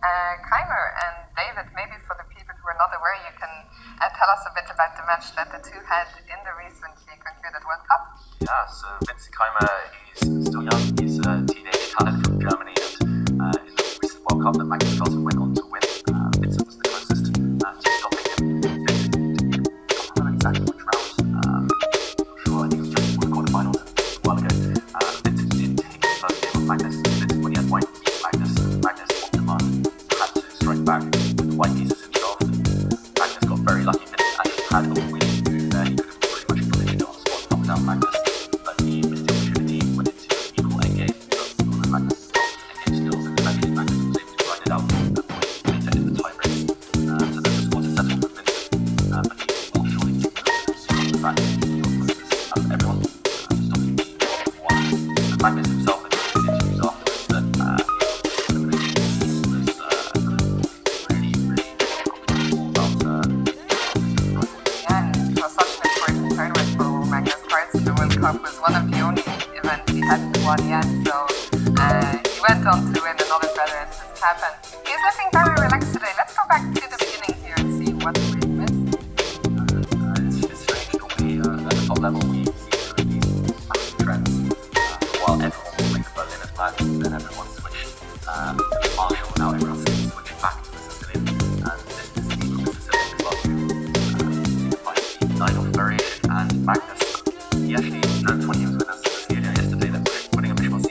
Keymer and David, maybe for the people who are not aware, you can tell us a bit about the match that the two had in the recently concluded World Cup. Yeah, so Vincent Keymer, he's still young, he's a teenage talent from Germany, and in the recent World Cup that Magnus Carlsen went on to win, Vincent was the closest to stopping him. Vincent, I don't know exactly which round, I'm not sure, I think it was just one quarterfinals a while ago. Vincent did take the first game of Magnus. Vincent, when he had white, beat Magnus on demand, had to strike back with the white pieces himself. Magnus got very lucky. Vincent actually had a winning move there. He could have pretty much finished it on the spot, knocked down Magnus, but he missed the opportunity, went into an equal endgame. But Magnus endgame skills, and eventually Magnus was able to grind it out at that point later in the tie race. So then the score was settled with Vincent, but he well surely took the fact that he was out of everyone, stopping the one. And Magnus himself in his interviews afterwards that Cup was one of the only events he hadn't won yet, so he went on to win another feather in his cap, and he's looking very relaxed today. Let's go back to the beginning here and see what we missed. It's strange. Normally at the top level we see these massive trends. While everyone will make Berlin as bad, then everyone switched to Marshall, now everyone's switching back to the Sicilian. And this is the Sicilian as well. Signifying the nine of Durres and Magnus. He actually, 20 was with us in the studio yesterday, that putting a bishop on c4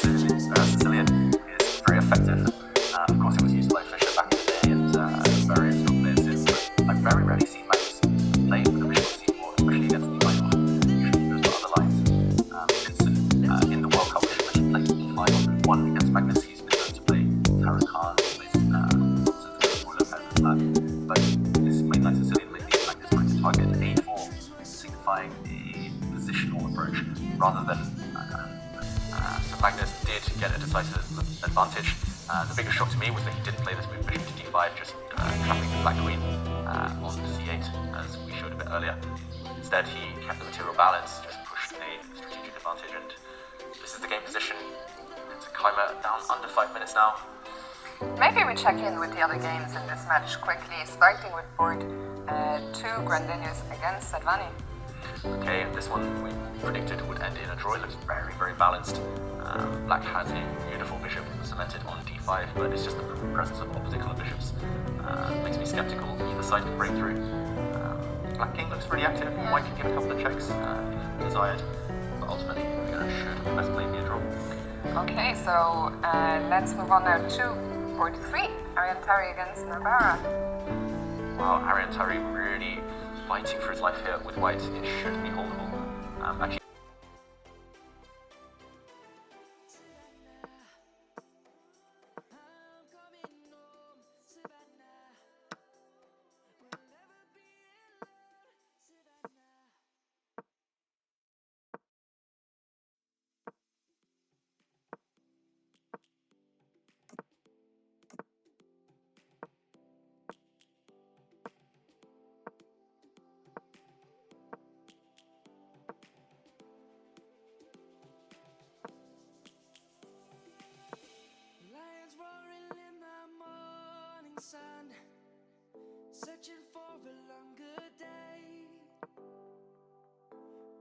against the Sicilian is very effective. Of course, it was used by Fischer back in the day and various top players since, but I've very rarely seen Magnus play with a bishop on c4, especially against the minor. Usually he goes for other lines. Vincent, in the World Cup, which he played e5 on 1 against Magnus, he's been known to play Tarot Khan, plays but this main line Sicilian lately, Magnus trying to target a4, signifying a positional approach rather than so Magnus did get a decisive advantage. The biggest shock to me was that he didn't play this move bishop to d5, just trapping the black queen on c8 as we showed a bit earlier. Instead he kept the material balance, just pushed a strategic advantage, and this is the game position. It's a Keymer down under 5 minutes now. Maybe we check in with the other games in this match quickly, starting with board 2 Grandinius against Albania. Okay, this one we predicted would end in a draw. It looks very, very balanced. Black has a beautiful bishop cemented on d5, but it's just the presence of opposite colour bishops makes me sceptical either side can break through. Black king looks really active. White can give a couple of checks if desired, but ultimately should the best play be a draw. Okay, so let's move on now to board 3, Ariantari against Navarra. Wow, Ariantari really fighting for his life here with white. It should be holdable. Actually, sun, searching for a longer day.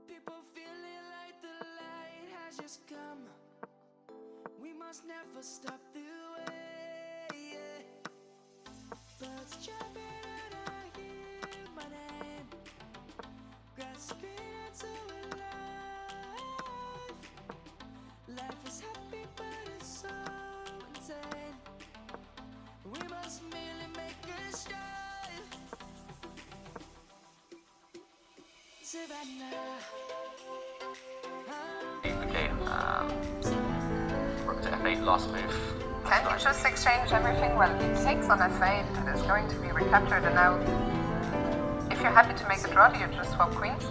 People feeling like the light has just come. We must never stop the way, yeah. Birds chirping and I hear my name, grasping into life. Life is happy but it's so insane. We must merely make a strive. Savannah. okay, rook to f8, last move. Can you just exchange everything? Well, he takes on f8, it is going to be recaptured, and now if you're happy to make a draw, do you just swap queens?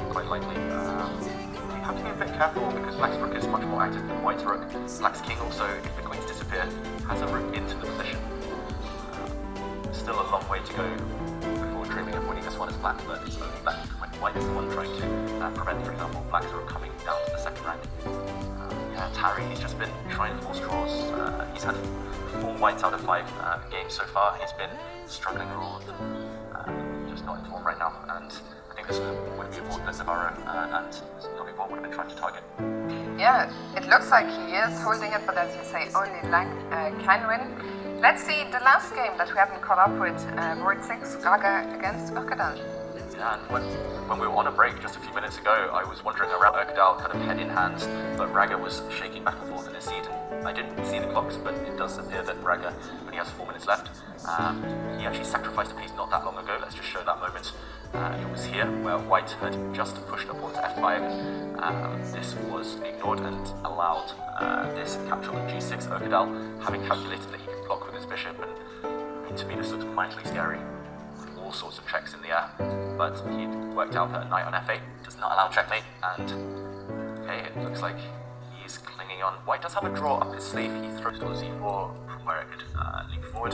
Quite likely. You have to be a bit careful because black's rook is much more active than white's rook. Black's king also, if the queens disappear, has a rook into the position. Still a long way to go before dreaming of winning this one as black, but it's only black when white is the one trying to prevent, for example, black's rook coming down to the second rank. Yeah, Tarry, he's just been trying to force draws. He's had 4 whites out of 5 games so far. He's been struggling a lot, just not in form right now, and I think this would be a board list of our own, and not everyone would have been trying to target. Yeah, it looks like he is holding it, but as you say, only Lang can win. Let's see the last game that we haven't caught up with, board 6, Raga against Urkadal. Yeah, and when we were on a break just a few minutes ago, I was wandering around Urkadal kind of head in hand, but Raga was shaking back and forth in his seat. And I didn't see the clocks, but it does appear that Raga only has 4 minutes left. He actually sacrificed a piece not that long ago. Let's just show that moment. It was here where White had just pushed a pawn to f5. This was ignored and allowed this capture on g6. Urkadal, having calculated that he could block with his bishop, and to me this looks mightily scary. All sorts of checks in the air, but he'd worked out that a knight on f8 does not allow checkmate, and okay, it looks like he's clinging on. White does have a draw up his sleeve. He throws to z4 from where it could leap forward,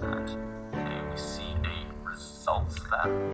and okay, we see a result there.